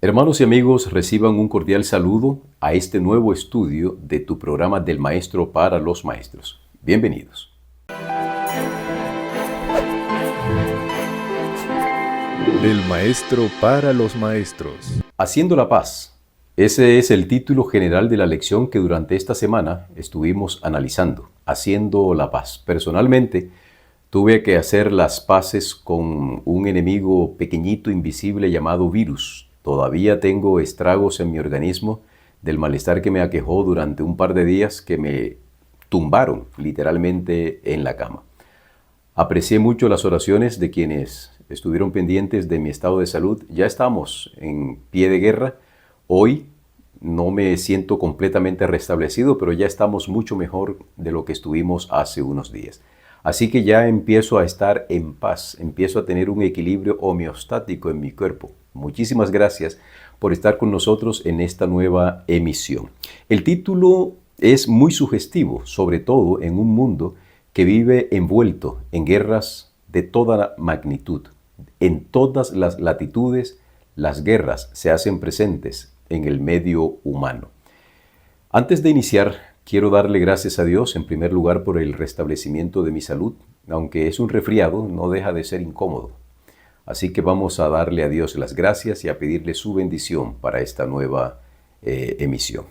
Hermanos y amigos, reciban un cordial saludo a este nuevo estudio de tu programa del Maestro para los Maestros. Bienvenidos. Del Maestro para los Maestros. Haciendo la paz. Ese es el título general de la lección que durante esta semana estuvimos analizando. Haciendo la paz. Personalmente, tuve que hacer las paces con un enemigo pequeñito, invisible, llamado virus. Todavía tengo estragos en mi organismo del malestar que me aquejó durante un par de días que me tumbaron literalmente en la cama. Aprecié mucho las oraciones de quienes estuvieron pendientes de mi estado de salud. Ya estamos en pie de guerra. Hoy no me siento completamente restablecido, pero ya estamos mucho mejor de lo que estuvimos hace unos días. Así que ya empiezo a estar en paz, empiezo a tener un equilibrio homeostático en mi cuerpo. Muchísimas gracias por estar con nosotros en esta nueva emisión. El título es muy sugestivo, sobre todo en un mundo que vive envuelto en guerras de toda magnitud. En todas las latitudes, las guerras se hacen presentes en el medio humano. Antes de iniciar, quiero darle gracias a Dios en primer lugar por el restablecimiento de mi salud. Aunque es un resfriado, no deja de ser incómodo. Así que vamos a darle a Dios las gracias y a pedirle su bendición para esta nueva emisión.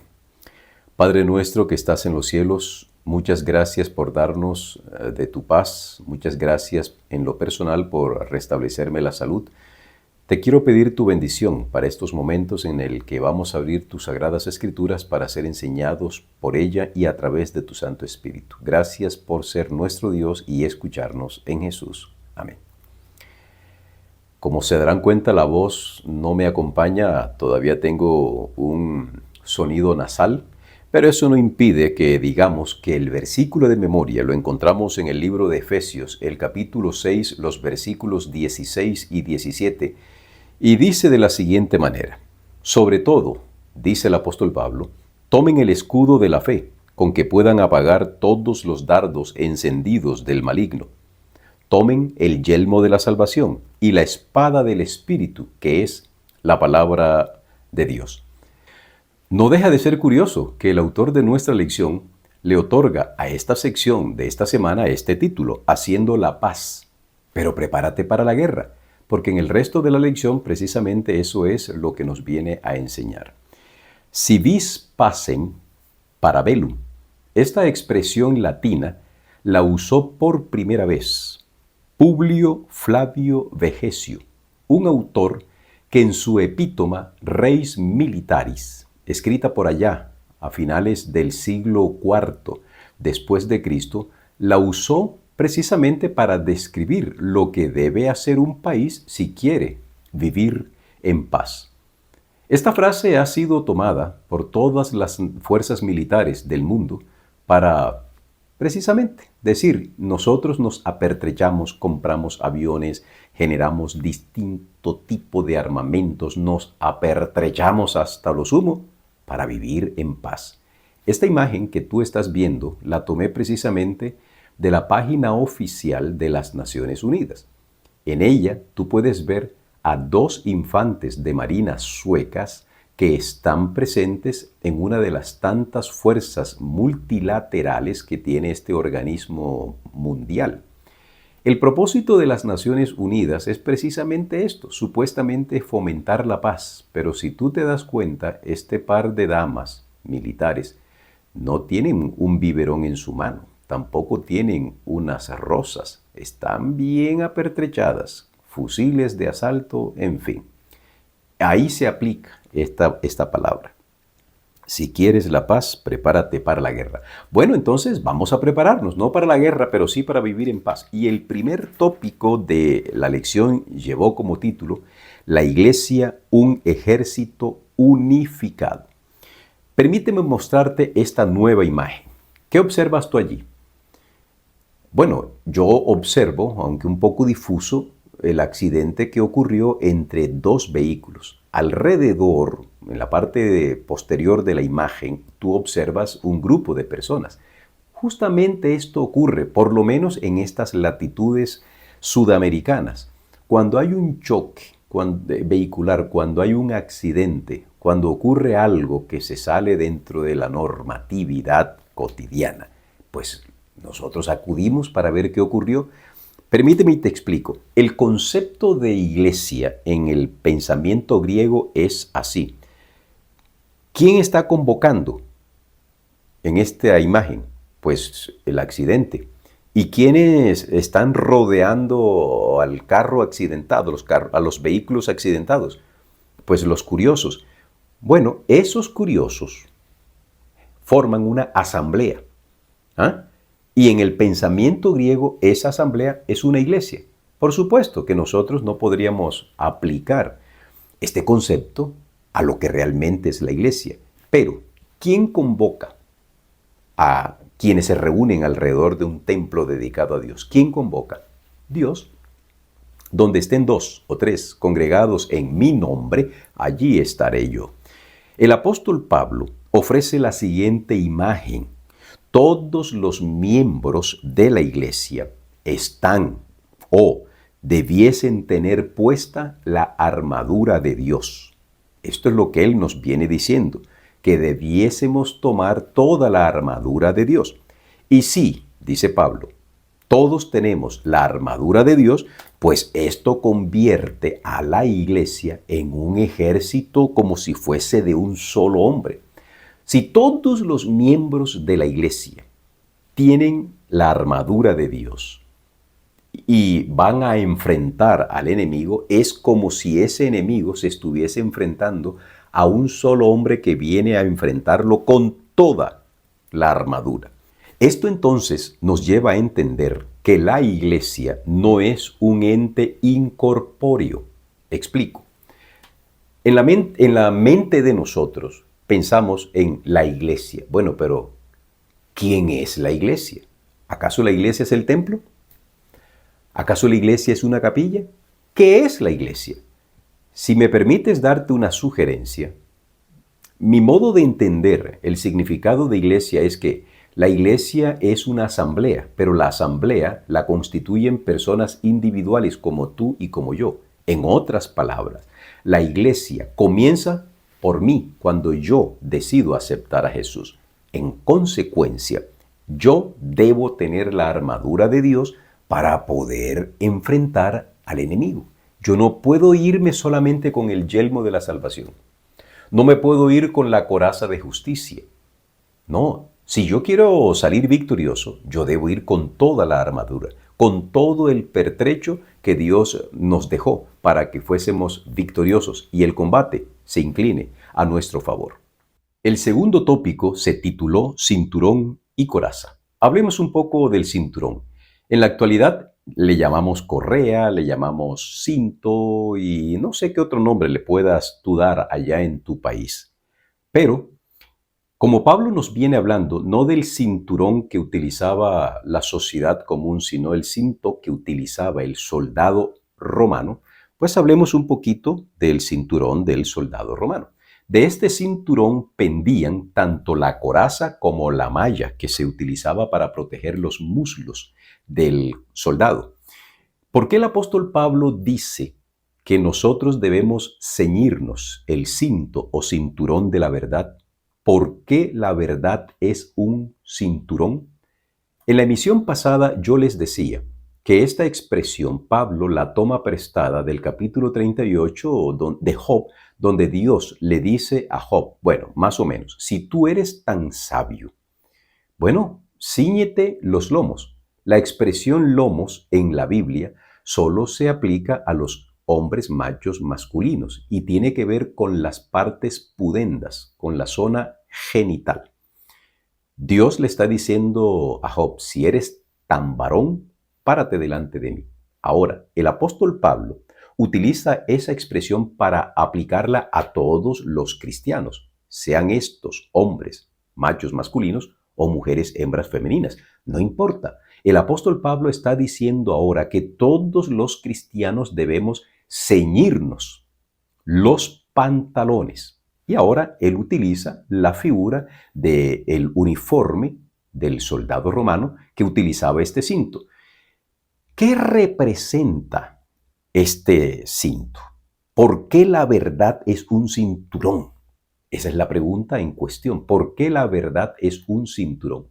Padre nuestro que estás en los cielos, muchas gracias por darnos de tu paz. Muchas gracias en lo personal por restablecerme la salud. Te quiero pedir tu bendición para estos momentos en el que vamos a abrir tus sagradas escrituras para ser enseñados por ella y a través de tu Santo Espíritu. Gracias por ser nuestro Dios y escucharnos en Jesús. Amén. Como se darán cuenta, la voz no me acompaña, todavía tengo un sonido nasal, pero eso no impide que digamos que el versículo de memoria lo encontramos en el libro de Efesios, el capítulo 6, los versículos 16 y 17, y dice de la siguiente manera: sobre todo, dice el apóstol Pablo, tomen el escudo de la fe, con que puedan apagar todos los dardos encendidos del maligno. Tomen el yelmo de la salvación y la espada del Espíritu, que es la palabra de Dios. No deja de ser curioso que el autor de nuestra lección le otorga a esta sección de esta semana este título, Haciendo la paz. Pero prepárate para la guerra, porque en el resto de la lección precisamente eso es lo que nos viene a enseñar. Si vis pacem, para bellum. Esta expresión latina la usó por primera vez Publio Flavio Vegecio, un autor que en su epítoma Res Militaris, escrita por allá a finales del siglo IV después de Cristo, la usó precisamente para describir lo que debe hacer un país si quiere vivir en paz. Esta frase ha sido tomada por todas las fuerzas militares del mundo para precisamente decir, nosotros nos apertrechamos, compramos aviones, generamos distinto tipo de armamentos, nos apertrechamos hasta lo sumo para vivir en paz. Esta imagen que tú estás viendo la tomé precisamente de la página oficial de las Naciones Unidas. En ella tú puedes ver a 2 infantes de marina suecas que están presentes en una de las tantas fuerzas multilaterales que tiene este organismo mundial. El propósito de las Naciones Unidas es precisamente esto, supuestamente fomentar la paz, pero si tú te das cuenta, este par de damas militares no tienen un biberón en su mano, tampoco tienen unas rosas, están bien apertrechadas, fusiles de asalto, en fin. Ahí se aplica esta palabra. Si quieres la paz, prepárate para la guerra. Bueno, entonces vamos a prepararnos, no para la guerra, pero sí para vivir en paz. Y el primer tópico de la lección llevó como título, La Iglesia, un ejército unificado. Permíteme mostrarte esta nueva imagen. ¿Qué observas tú allí? Bueno, yo observo, aunque un poco difuso, el accidente que ocurrió entre 2 vehículos. Alrededor, en la parte posterior de la imagen, tú observas un grupo de personas. Justamente esto ocurre, por lo menos en estas latitudes sudamericanas. Cuando hay un choque vehicular, cuando hay un accidente, cuando ocurre algo que se sale dentro de la normatividad cotidiana, pues nosotros acudimos para ver qué ocurrió. Permíteme y te explico. El concepto de iglesia en el pensamiento griego es así. ¿Quién está convocando en esta imagen? Pues el accidente. ¿Y quiénes están rodeando al carro accidentado, a los vehículos accidentados? Pues los curiosos. Bueno, esos curiosos forman una asamblea. ¿Ah? Y en el pensamiento griego, esa asamblea es una iglesia. Por supuesto que nosotros no podríamos aplicar este concepto a lo que realmente es la iglesia. Pero, ¿quién convoca a quienes se reúnen alrededor de un templo dedicado a Dios? ¿Quién convoca? Dios. Donde estén 2 o 3 congregados en mi nombre, allí estaré yo. El apóstol Pablo ofrece la siguiente imagen. Todos los miembros de la iglesia están o debiesen tener puesta la armadura de Dios. Esto es lo que él nos viene diciendo, que debiésemos tomar toda la armadura de Dios. Y sí, dice Pablo, todos tenemos la armadura de Dios, pues esto convierte a la iglesia en un ejército como si fuese de un solo hombre. Si todos los miembros de la iglesia tienen la armadura de Dios y van a enfrentar al enemigo, es como si ese enemigo se estuviese enfrentando a un solo hombre que viene a enfrentarlo con toda la armadura. Esto entonces nos lleva a entender que la iglesia no es un ente incorpóreo. Explico. En la mente de nosotros pensamos en la iglesia. Bueno, pero ¿quién es la iglesia? ¿Acaso la iglesia es el templo? ¿Acaso la iglesia es una capilla? ¿Qué es la iglesia? Si me permites darte una sugerencia, mi modo de entender el significado de iglesia es que la iglesia es una asamblea, pero la asamblea la constituyen personas individuales como tú y como yo. En otras palabras, la iglesia comienza por mí cuando yo decido aceptar a Jesús. En consecuencia, yo debo tener la armadura de Dios para poder enfrentar al enemigo. Yo no puedo irme solamente con el yelmo de la salvación. No me puedo ir con la coraza de justicia. No, si yo quiero salir victorioso, yo debo ir con toda la armadura, con todo el pertrecho que Dios nos dejó para que fuésemos victoriosos y el combate se incline a nuestro favor. El segundo tópico se tituló Cinturón y Coraza. Hablemos un poco del cinturón. En la actualidad le llamamos correa, le llamamos cinto y no sé qué otro nombre le puedas tú dar allá en tu país. Pero, como Pablo nos viene hablando no del cinturón que utilizaba la sociedad común, sino el cinto que utilizaba el soldado romano, pues hablemos un poquito del cinturón del soldado romano. De este cinturón pendían tanto la coraza como la malla que se utilizaba para proteger los muslos del soldado. ¿Por qué el apóstol Pablo dice que nosotros debemos ceñirnos el cinto o cinturón de la verdad? ¿Por qué la verdad es un cinturón? En la emisión pasada yo les decía que esta expresión Pablo la toma prestada del capítulo 38 de Job, donde Dios le dice a Job, bueno, más o menos, si tú eres tan sabio, bueno, cíñete los lomos. La expresión lomos en la Biblia solo se aplica a los hombres machos masculinos y tiene que ver con las partes pudendas, con la zona genital. Dios le está diciendo a Job, si eres tan varón, párate delante de mí. Ahora, el apóstol Pablo utiliza esa expresión para aplicarla a todos los cristianos, sean estos hombres machos masculinos o mujeres hembras femeninas. No importa. El apóstol Pablo está diciendo ahora que todos los cristianos debemos ceñirnos los pantalones. Y ahora él utiliza la figura del uniforme del soldado romano que utilizaba este cinto. ¿Qué representa este cinto? ¿Por qué la verdad es un cinturón? Esa es la pregunta en cuestión. ¿Por qué la verdad es un cinturón?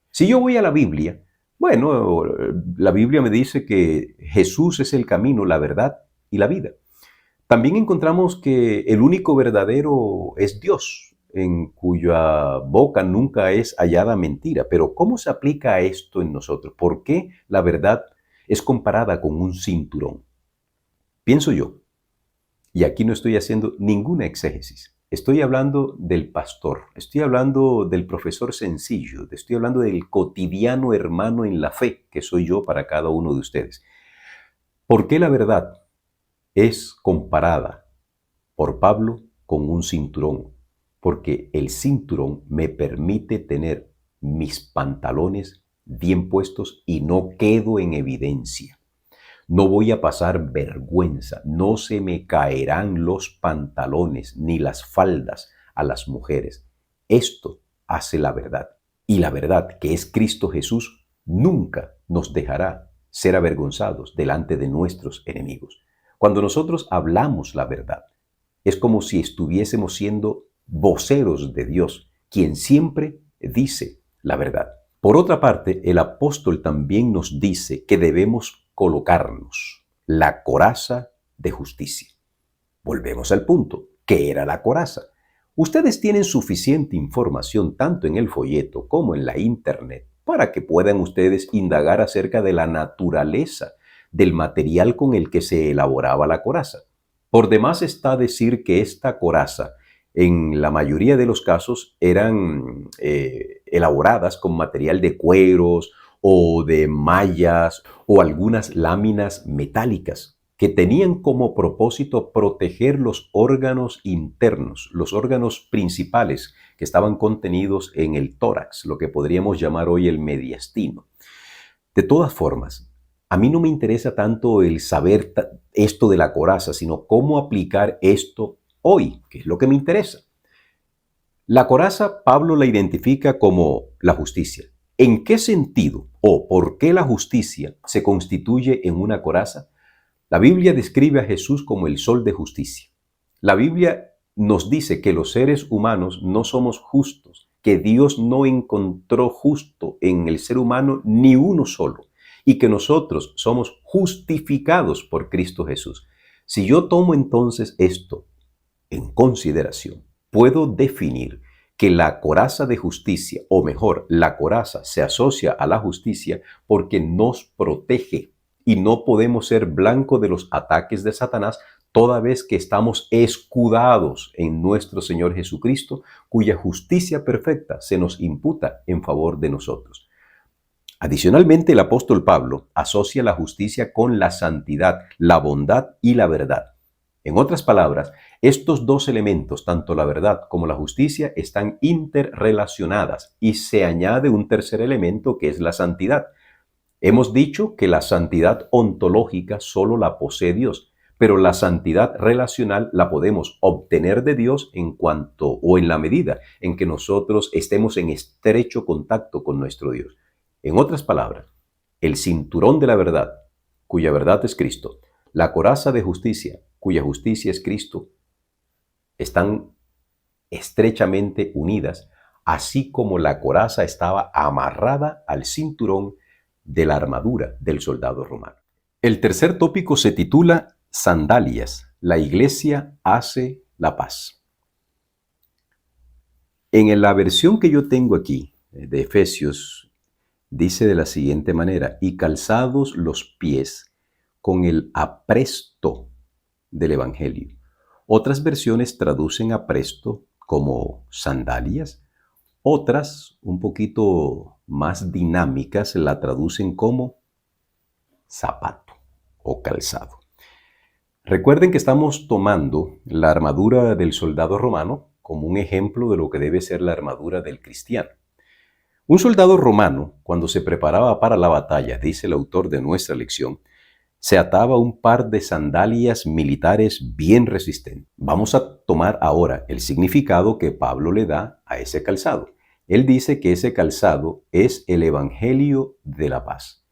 Si yo voy a la Biblia, bueno, la Biblia me dice que Jesús es el camino, la verdad y la vida. También encontramos que el único verdadero es Dios, en cuya boca nunca es hallada mentira. Pero ¿cómo se aplica esto en nosotros? ¿Por qué la verdad es comparada con un cinturón? Pienso yo, y aquí no estoy haciendo ninguna exégesis. Estoy hablando del pastor, estoy hablando del profesor sencillo, estoy hablando del cotidiano hermano en la fe que soy yo para cada uno de ustedes. ¿Por qué la verdad es comparada por Pablo con un cinturón? Porque el cinturón me permite tener mis pantalones bien puestos y no quedo en evidencia. No voy a pasar vergüenza, no se me caerán los pantalones ni las faldas a las mujeres. Esto hace la verdad. Y la verdad, que es Cristo Jesús, nunca nos dejará ser avergonzados delante de nuestros enemigos. Cuando nosotros hablamos la verdad, es como si estuviésemos siendo voceros de Dios, quien siempre dice la verdad. Por otra parte, el apóstol también nos dice que debemos colocarnos la coraza de justicia. Volvemos al punto. ¿Qué era la coraza? Ustedes tienen suficiente información tanto en el folleto como en la internet para que puedan ustedes indagar acerca de la naturaleza del material con el que se elaboraba la coraza. Por demás está decir que esta coraza, en la mayoría de los casos, eran elaboradas con material de cueros o de mallas o algunas láminas metálicas que tenían como propósito proteger los órganos internos, los órganos principales que estaban contenidos en el tórax, lo que podríamos llamar hoy el mediastino. De todas formas, a mí no me interesa tanto el saber esto de la coraza, sino cómo aplicar esto hoy, que es lo que me interesa. La coraza, Pablo la identifica como la justicia. ¿En qué sentido o por qué la justicia se constituye en una coraza? La Biblia describe a Jesús como el sol de justicia. La Biblia nos dice que los seres humanos no somos justos, que Dios no encontró justo en el ser humano ni uno solo, y que nosotros somos justificados por Cristo Jesús. Si yo tomo entonces esto en consideración, puedo definir que la coraza de justicia, o mejor, la coraza se asocia a la justicia porque nos protege y no podemos ser blanco de los ataques de Satanás toda vez que estamos escudados en nuestro Señor Jesucristo, cuya justicia perfecta se nos imputa en favor de nosotros. Adicionalmente, el apóstol Pablo asocia la justicia con la santidad, la bondad y la verdad. En otras palabras, estos dos elementos, tanto la verdad como la justicia, están interrelacionadas y se añade un tercer elemento que es la santidad. Hemos dicho que la santidad ontológica solo la posee Dios, pero la santidad relacional la podemos obtener de Dios en cuanto o en la medida en que nosotros estemos en estrecho contacto con nuestro Dios. En otras palabras, el cinturón de la verdad, cuya verdad es Cristo, la coraza de justicia, cuya justicia es Cristo, están estrechamente unidas, así como la coraza estaba amarrada al cinturón de la armadura del soldado romano. El tercer tópico se titula Sandalias. La iglesia hace la paz. En la versión que yo tengo aquí, de Efesios, dice de la siguiente manera: y calzados los pies con el apresto del Evangelio. Otras versiones traducen apresto como sandalias, otras, un poquito más dinámicas, la traducen como zapato o calzado. Recuerden que estamos tomando la armadura del soldado romano como un ejemplo de lo que debe ser la armadura del cristiano. Un soldado romano, cuando se preparaba para la batalla, dice el autor de nuestra lección, se ataba un par de sandalias militares bien resistentes. Vamos a tomar ahora el significado que Pablo le da a ese calzado. Él dice que ese calzado es el Evangelio de la paz.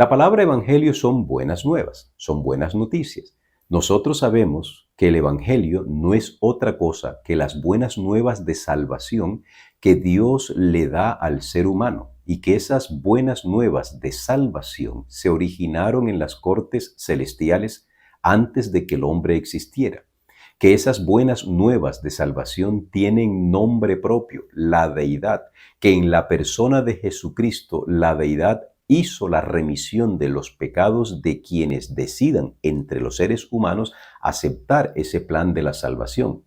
La palabra evangelio son buenas nuevas, son buenas noticias. Nosotros sabemos que el Evangelio no es otra cosa que las buenas nuevas de salvación que Dios le da al ser humano y que esas buenas nuevas de salvación se originaron en las cortes celestiales antes de que el hombre existiera. Que esas buenas nuevas de salvación tienen nombre propio, la deidad, que en la persona de Jesucristo la deidad hizo la remisión de los pecados de quienes decidan entre los seres humanos aceptar ese plan de la salvación.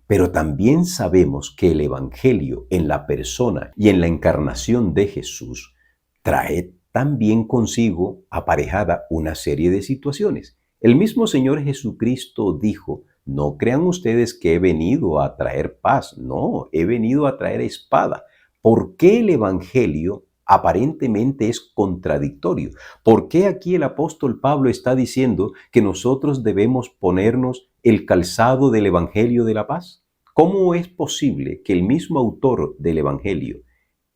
Pero también sabemos que el Evangelio en la persona y en la encarnación de Jesús trae también consigo aparejada una serie de situaciones. El mismo Señor Jesucristo dijo: no crean ustedes que he venido a traer paz, no, he venido a traer espada. ¿Por qué el Evangelio aparentemente es contradictorio? ¿Por qué aquí el apóstol Pablo está diciendo que nosotros debemos ponernos el calzado del Evangelio de la paz? ¿Cómo es posible que el mismo autor del Evangelio,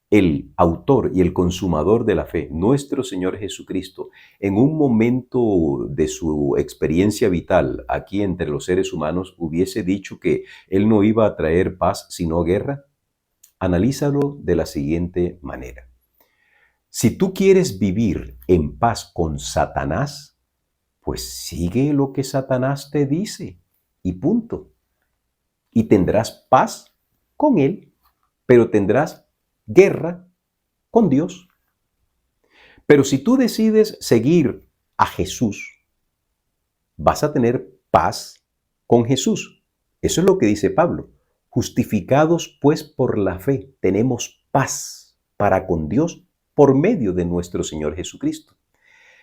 el autor y el consumador de la fe, nuestro Señor Jesucristo, en un momento de su experiencia vital aquí entre los seres humanos, hubiese dicho que Él no iba a traer paz sino guerra? Analízalo de la siguiente manera. Si tú quieres vivir en paz con Satanás, pues sigue lo que Satanás te dice y punto. Y tendrás paz con él, pero tendrás guerra con Dios. Pero si tú decides seguir a Jesús, vas a tener paz con Jesús. Eso es lo que dice Pablo. Justificados pues por la fe, tenemos paz para con Dios por medio de nuestro Señor Jesucristo.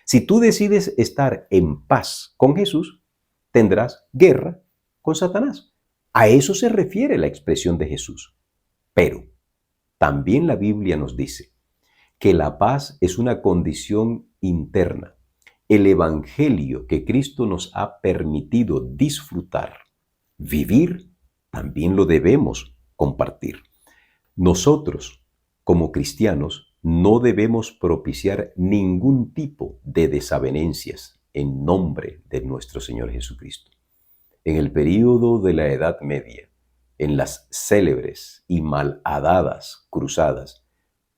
Si tú decides estar en paz con Jesús, tendrás guerra con Satanás. A eso se refiere la expresión de Jesús. Pero también la Biblia nos dice que la paz es una condición interna. El Evangelio que Cristo nos ha permitido disfrutar, vivir, también lo debemos compartir. Nosotros, como cristianos, no debemos propiciar ningún tipo de desavenencias en nombre de nuestro Señor Jesucristo. En el período de la Edad Media, en las célebres y malhadadas cruzadas,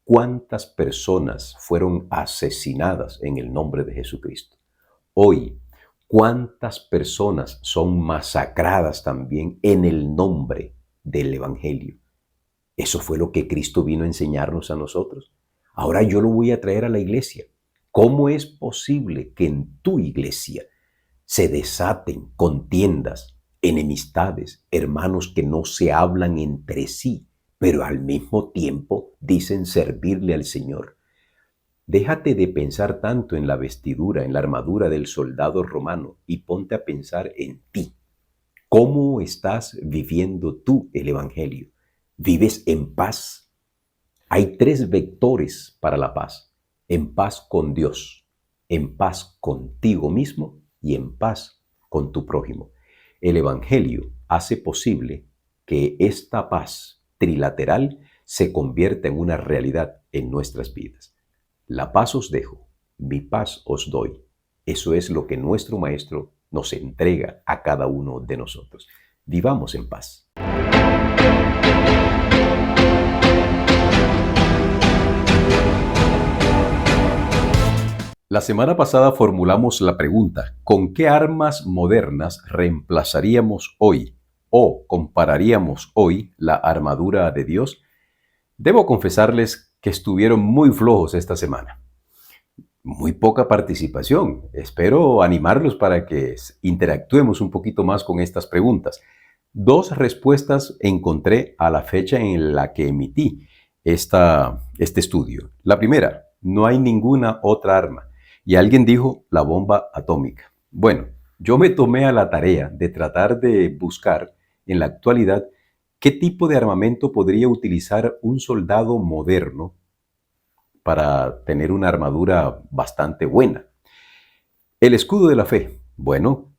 ¿cuántas personas fueron asesinadas en el nombre de Jesucristo? Hoy, ¿cuántas personas son masacradas también en el nombre del Evangelio? Eso fue lo que Cristo vino a enseñarnos a nosotros. Ahora yo lo voy a traer a la iglesia. ¿Cómo es posible que en tu iglesia se desaten contiendas, enemistades, hermanos que no se hablan entre sí, pero al mismo tiempo dicen servirle al Señor? Déjate de pensar tanto en la vestidura, en la armadura del soldado romano y ponte a pensar en ti. ¿Cómo estás viviendo tú el Evangelio? ¿Vives en paz? Hay 3 vectores para la paz: en paz con Dios, en paz contigo mismo y en paz con tu prójimo. El Evangelio hace posible que esta paz trilateral se convierta en una realidad en nuestras vidas. La paz os dejo, mi paz os doy. Eso es lo que nuestro Maestro nos entrega a cada uno de nosotros. Vivamos en paz. La semana pasada formulamos la pregunta: ¿con qué armas modernas reemplazaríamos hoy o compararíamos hoy la armadura de Dios? Debo confesarles que estuvieron muy flojos esta semana. Muy poca participación. Espero animarlos para que interactuemos un poquito más con estas preguntas. 2 respuestas encontré a la fecha en la que emití este estudio. La primera: no hay ninguna otra arma. Y alguien dijo la bomba atómica. Bueno, yo me tomé a la tarea de tratar de buscar en la actualidad qué tipo de armamento podría utilizar un soldado moderno para tener una armadura bastante buena. El escudo de la fe. Bueno,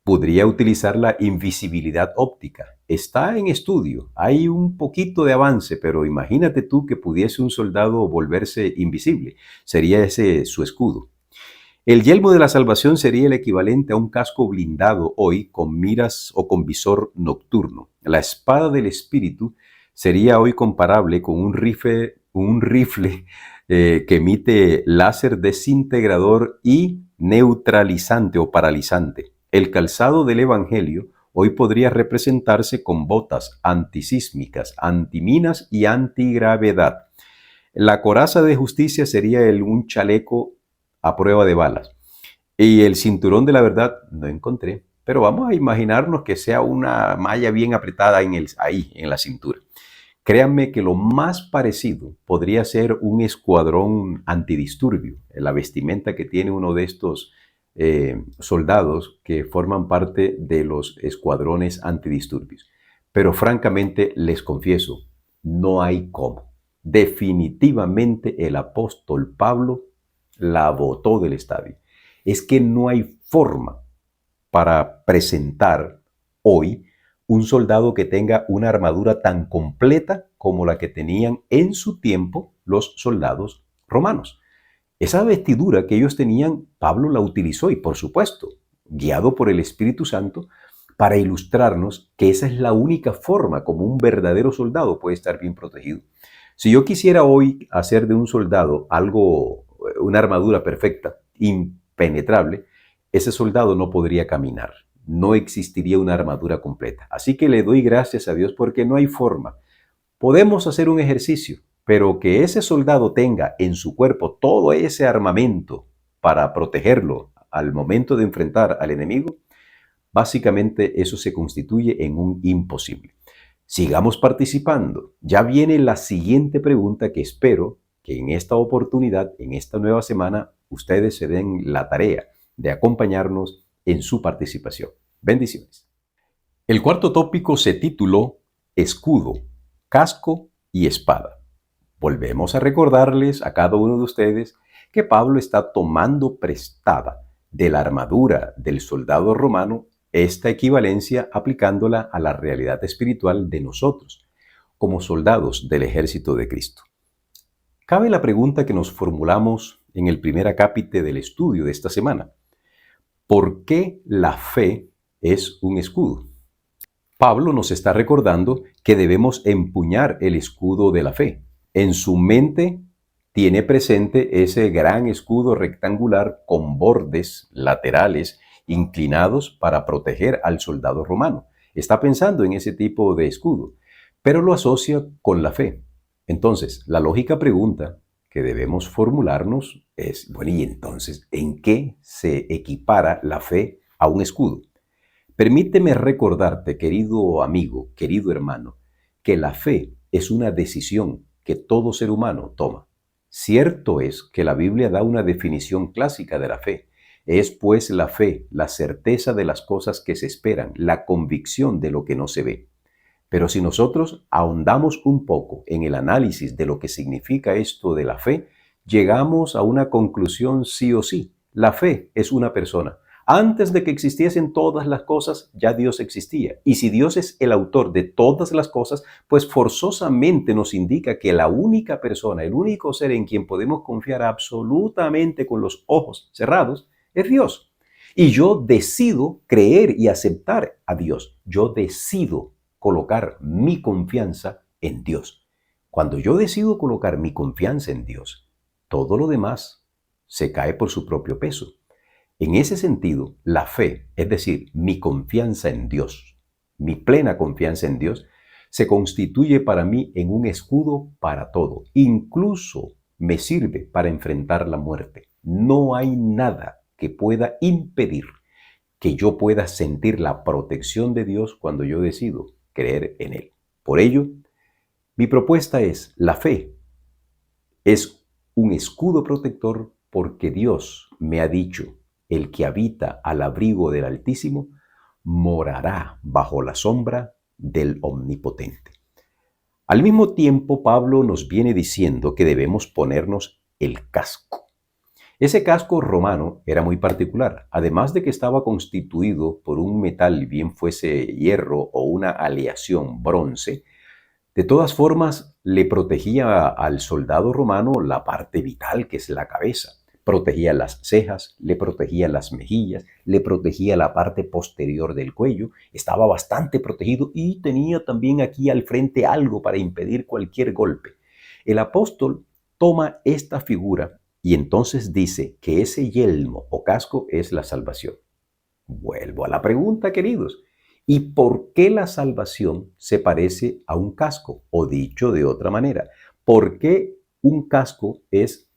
podría utilizar la invisibilidad óptica. Está en estudio. Hay un poquito de avance, pero imagínate tú que pudiese un soldado volverse invisible. Sería ese su escudo. El yelmo de la salvación sería el equivalente a un casco blindado hoy con miras o con visor nocturno. La espada del Espíritu sería hoy comparable con un rifle que emite láser desintegrador y neutralizante o paralizante. El calzado del Evangelio hoy podría representarse con botas antisísmicas, antiminas y antigravedad. La coraza de justicia sería un chaleco a prueba de balas. Y el cinturón de la verdad no encontré, pero vamos a imaginarnos que sea una malla bien apretada ahí, en la cintura. Créanme que lo más parecido podría ser un escuadrón antidisturbio, la vestimenta que tiene uno de estos soldados que forman parte de los escuadrones antidisturbios. Pero francamente les confieso, no hay cómo. Definitivamente el apóstol Pablo la botó del estadio. Es que no hay forma para presentar hoy un soldado que tenga una armadura tan completa como la que tenían en su tiempo los soldados romanos. Esa vestidura que ellos tenían, Pablo la utilizó y, por supuesto, guiado por el Espíritu Santo, para ilustrarnos que esa es la única forma como un verdadero soldado puede estar bien protegido. Si yo quisiera hoy hacer de un soldado una armadura perfecta, impenetrable, ese soldado no podría caminar. No existiría una armadura completa. Así que le doy gracias a Dios porque no hay forma. Podemos hacer un ejercicio, pero que ese soldado tenga en su cuerpo todo ese armamento para protegerlo al momento de enfrentar al enemigo, básicamente eso se constituye en un imposible. Sigamos participando. Ya viene la siguiente pregunta que espero que en esta oportunidad, en esta nueva semana, ustedes se den la tarea de acompañarnos en su participación. Bendiciones. El cuarto tópico se tituló Escudo, casco y espada. Volvemos a recordarles a cada uno de ustedes que Pablo está tomando prestada de la armadura del soldado romano esta equivalencia aplicándola a la realidad espiritual de nosotros, como soldados del ejército de Cristo. Cabe la pregunta que nos formulamos en el primer acápite del estudio de esta semana. ¿Por qué la fe es un escudo? Pablo nos está recordando que debemos empuñar el escudo de la fe. En su mente tiene presente ese gran escudo rectangular con bordes laterales inclinados para proteger al soldado romano. Está pensando en ese tipo de escudo, pero lo asocia con la fe. Entonces, la lógica pregunta que debemos formularnos es, bueno, ¿y entonces en qué se equipara la fe a un escudo? Permíteme recordarte, querido amigo, querido hermano, que la fe es una decisión que todo ser humano toma. Cierto es que la Biblia da una definición clásica de la fe. Es pues la fe, la certeza de las cosas que se esperan, la convicción de lo que no se ve. Pero si nosotros ahondamos un poco en el análisis de lo que significa esto de la fe, llegamos a una conclusión sí o sí. La fe es una persona. Antes de que existiesen todas las cosas, ya Dios existía. Y si Dios es el autor de todas las cosas, pues forzosamente nos indica que la única persona, el único ser en quien podemos confiar absolutamente con los ojos cerrados, es Dios. Y yo decido creer y aceptar a Dios. Yo decido colocar mi confianza en Dios. Cuando yo decido colocar mi confianza en Dios, todo lo demás se cae por su propio peso. En ese sentido, la fe, es decir, mi confianza en Dios, mi plena confianza en Dios, se constituye para mí en un escudo para todo. Incluso me sirve para enfrentar la muerte. No hay nada que pueda impedir que yo pueda sentir la protección de Dios cuando yo decido creer en Él. Por ello, mi propuesta es, la fe es un escudo protector porque Dios me ha dicho, el que habita al abrigo del Altísimo morará bajo la sombra del Omnipotente. Al mismo tiempo, Pablo nos viene diciendo que debemos ponernos el casco. Ese casco romano era muy particular, además de que estaba constituido por un metal, bien fuese hierro o una aleación bronce. De todas formas, le protegía al soldado romano la parte vital, que es la cabeza. protegía las cejas, le protegía las mejillas, le protegía la parte posterior del cuello, estaba bastante protegido y tenía también aquí al frente algo para impedir cualquier golpe. El apóstol toma esta figura y entonces dice que ese yelmo o casco es la salvación. Vuelvo a la pregunta, queridos. ¿Y por qué la salvación se parece a un casco? O dicho de otra manera, ¿por qué un casco es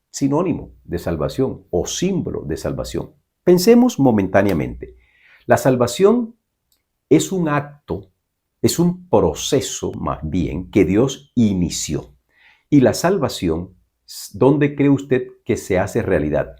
sinónimo de salvación o símbolo de salvación? Pensemos momentáneamente. La salvación es un acto, es un proceso más bien que Dios inició. Y la salvación, ¿dónde cree usted que se hace realidad?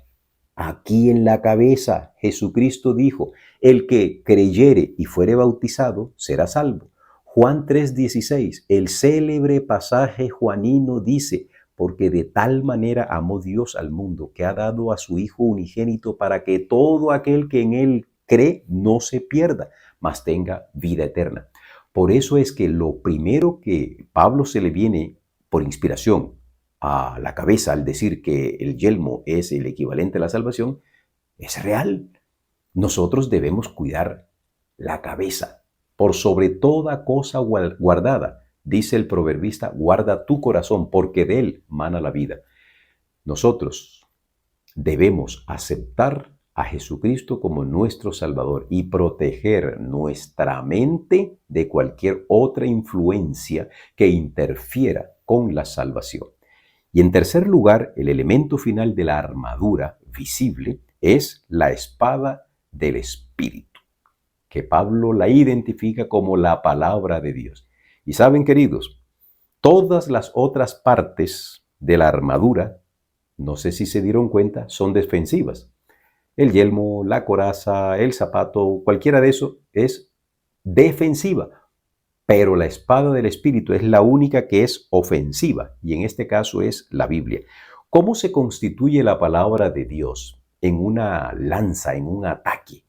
Aquí en la cabeza. Jesucristo dijo, el que creyere y fuere bautizado será salvo. Juan 3:16, el célebre pasaje juanino dice, porque de tal manera amó Dios al mundo, que ha dado a su Hijo unigénito para que todo aquel que en él cree no se pierda, mas tenga vida eterna. Por eso es que lo primero que Pablo se le viene por inspiración a la cabeza al decir que el yelmo es el equivalente a la salvación, es real. Nosotros debemos cuidar la cabeza por sobre toda cosa guardada. Dice el proverbista, guarda tu corazón porque de él mana la vida. Nosotros debemos aceptar a Jesucristo como nuestro Salvador y proteger nuestra mente de cualquier otra influencia que interfiera con la salvación. Y en tercer lugar, el elemento final de la armadura visible es la espada del Espíritu, que Pablo la identifica como la palabra de Dios. Y saben, queridos, todas las otras partes de la armadura, no sé si se dieron cuenta, son defensivas. El yelmo, la coraza, el zapato, cualquiera de eso es defensiva. Pero la espada del Espíritu es la única que es ofensiva, y en este caso es la Biblia. ¿Cómo se constituye la palabra de Dios en una lanza, en un ataque?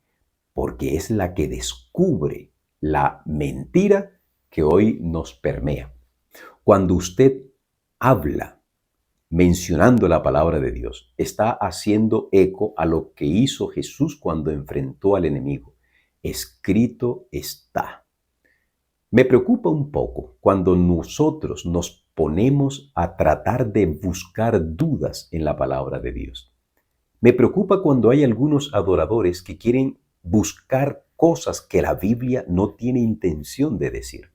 Porque es la que descubre la mentira que hoy nos permea. Cuando usted habla mencionando la palabra de Dios, está haciendo eco a lo que hizo Jesús cuando enfrentó al enemigo. Escrito está. Me preocupa un poco cuando nosotros nos ponemos a tratar de buscar dudas en la palabra de Dios. Me preocupa cuando hay algunos adoradores que quieren buscar cosas que la Biblia no tiene intención de decir.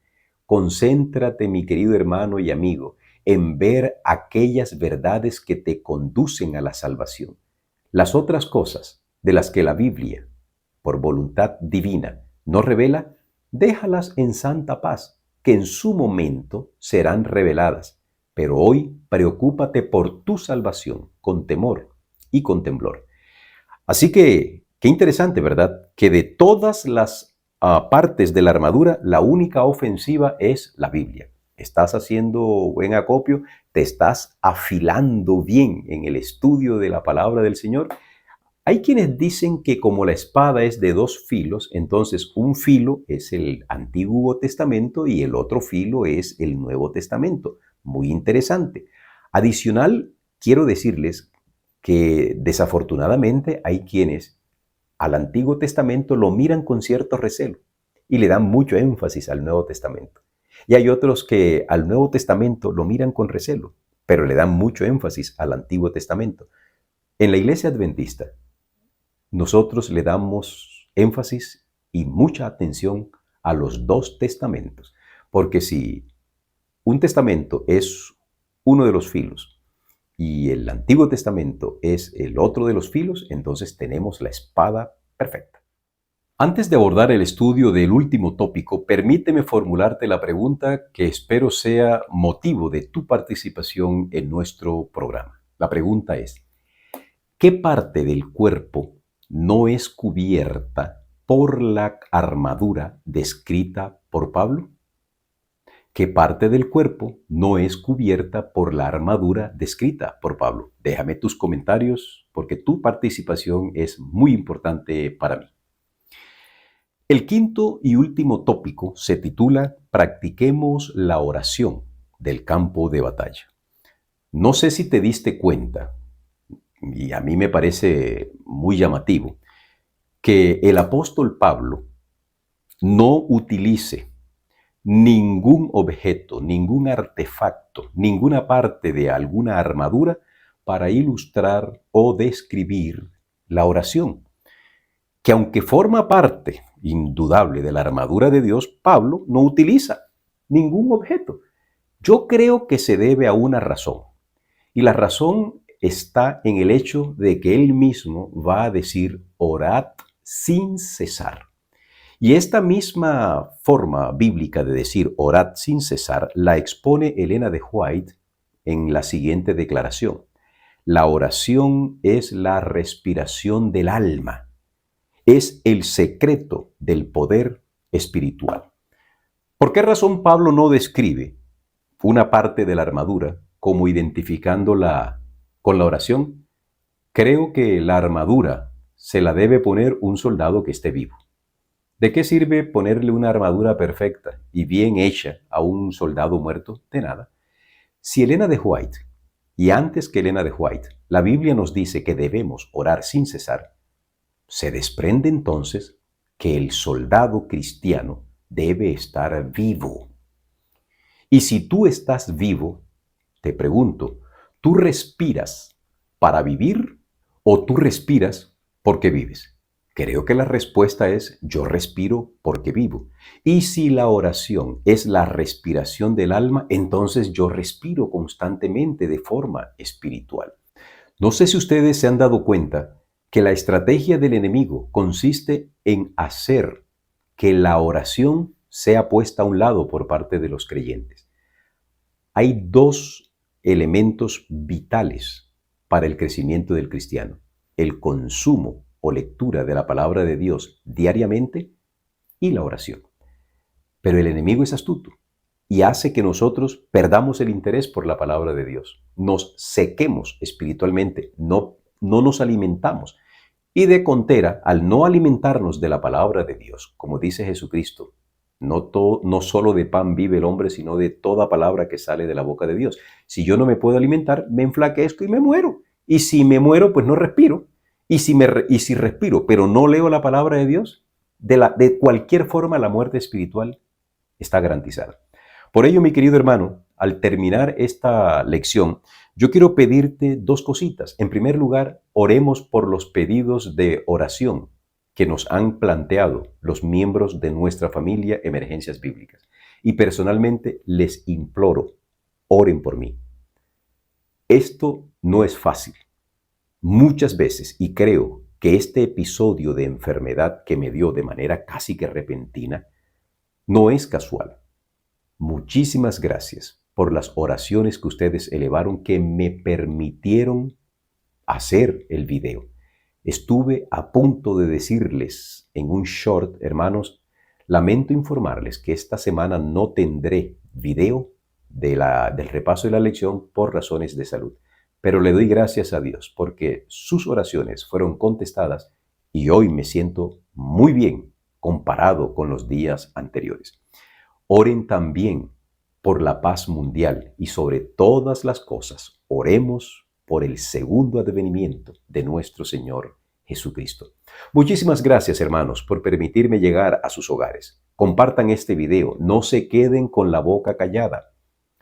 Concéntrate, mi querido hermano y amigo, en ver aquellas verdades que te conducen a la salvación. Las otras cosas de las que la Biblia, por voluntad divina, no revela, déjalas en santa paz, que en su momento serán reveladas. Pero hoy preocúpate por tu salvación con temor y con temblor. Así que, qué interesante, ¿verdad? Que de todas las partes de la armadura, la única ofensiva es la Biblia. Estás haciendo buen acopio, te estás afilando bien en el estudio de la palabra del Señor. Hay quienes dicen que como la espada es de dos filos, entonces un filo es el Antiguo Testamento y el otro filo es el Nuevo Testamento. Muy interesante. Adicional, quiero decirles que desafortunadamente hay quienes al Antiguo Testamento lo miran con cierto recelo y le dan mucho énfasis al Nuevo Testamento. Y hay otros que al Nuevo Testamento lo miran con recelo, pero le dan mucho énfasis al Antiguo Testamento. En la Iglesia Adventista, nosotros le damos énfasis y mucha atención a los dos testamentos, porque si un testamento es uno de los filos y el Antiguo Testamento es el otro de los filos, entonces tenemos la espada perfecta. Antes de abordar el estudio del último tópico, permíteme formularte la pregunta que espero sea motivo de tu participación en nuestro programa. La pregunta es, ¿qué parte del cuerpo no es cubierta por la armadura descrita por Pablo? ¿Qué parte del cuerpo no es cubierta por la armadura descrita por Pablo? Déjame tus comentarios porque tu participación es muy importante para mí. El quinto y último tópico se titula Practiquemos la oración del campo de batalla. No sé si te diste cuenta, y a mí me parece muy llamativo, que el apóstol Pablo no utilice ningún objeto, ningún artefacto, ninguna parte de alguna armadura para ilustrar o describir la oración, que aunque forma parte indudable de la armadura de Dios, Pablo no utiliza ningún objeto. Yo creo que se debe a una razón, y la razón está en el hecho de que él mismo va a decir orad sin cesar. Y esta misma forma bíblica de decir orad sin cesar la expone Elena de White en la siguiente declaración: la oración es la respiración del alma, es el secreto del poder espiritual. ¿Por qué razón Pablo no describe una parte de la armadura como identificándola con la oración? Creo que la armadura se la debe poner un soldado que esté vivo. ¿De qué sirve ponerle una armadura perfecta y bien hecha a un soldado muerto? De nada. Si Elena de White, y antes que Elena de White, la Biblia nos dice que debemos orar sin cesar, se desprende entonces que el soldado cristiano debe estar vivo. Y si tú estás vivo, te pregunto, ¿tú respiras para vivir o tú respiras porque vives? Creo que la respuesta es yo respiro porque vivo. Y si la oración es la respiración del alma, entonces yo respiro constantemente de forma espiritual. No sé si ustedes se han dado cuenta que la estrategia del enemigo consiste en hacer que la oración sea puesta a un lado por parte de los creyentes. Hay dos elementos vitales para el crecimiento del cristiano: el consumo o lectura de la palabra de Dios diariamente y la oración. Pero el enemigo es astuto y hace que nosotros perdamos el interés por la palabra de Dios. Nos sequemos espiritualmente, no nos alimentamos. Y de contera, al no alimentarnos de la palabra de Dios, como dice Jesucristo, no solo de pan vive el hombre, sino de toda palabra que sale de la boca de Dios. Si yo no me puedo alimentar, me enflaquezco y me muero. Y si me muero, pues no respiro. Y si respiro, pero no leo la palabra de Dios, de cualquier forma la muerte espiritual está garantizada. Por ello, mi querido hermano, al terminar esta lección, yo quiero pedirte dos cositas. En primer lugar, oremos por los pedidos de oración que nos han planteado los miembros de nuestra familia Emergencias Bíblicas. Y personalmente les imploro, oren por mí. Esto no es fácil. Muchas veces, y creo que este episodio de enfermedad que me dio de manera casi que repentina, no es casual. Muchísimas gracias por las oraciones que ustedes elevaron que me permitieron hacer el video. Estuve a punto de decirles en un short, hermanos, lamento informarles que esta semana no tendré video del repaso de la lección por razones de salud. Pero le doy gracias a Dios porque sus oraciones fueron contestadas y hoy me siento muy bien comparado con los días anteriores. Oren también por la paz mundial y sobre todas las cosas, oremos por el segundo advenimiento de nuestro Señor Jesucristo. Muchísimas gracias, hermanos, por permitirme llegar a sus hogares. Compartan este video, no se queden con la boca callada.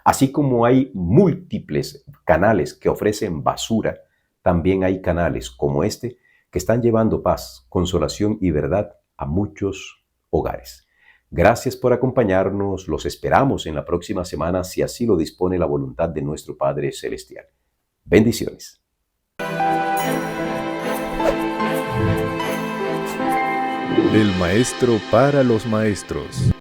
Así como hay múltiples canales que ofrecen basura, también hay canales como este que están llevando paz, consolación y verdad a muchos hogares. Gracias por acompañarnos. Los esperamos en la próxima semana, si así lo dispone la voluntad de nuestro Padre Celestial. Bendiciones. Del maestro para los maestros.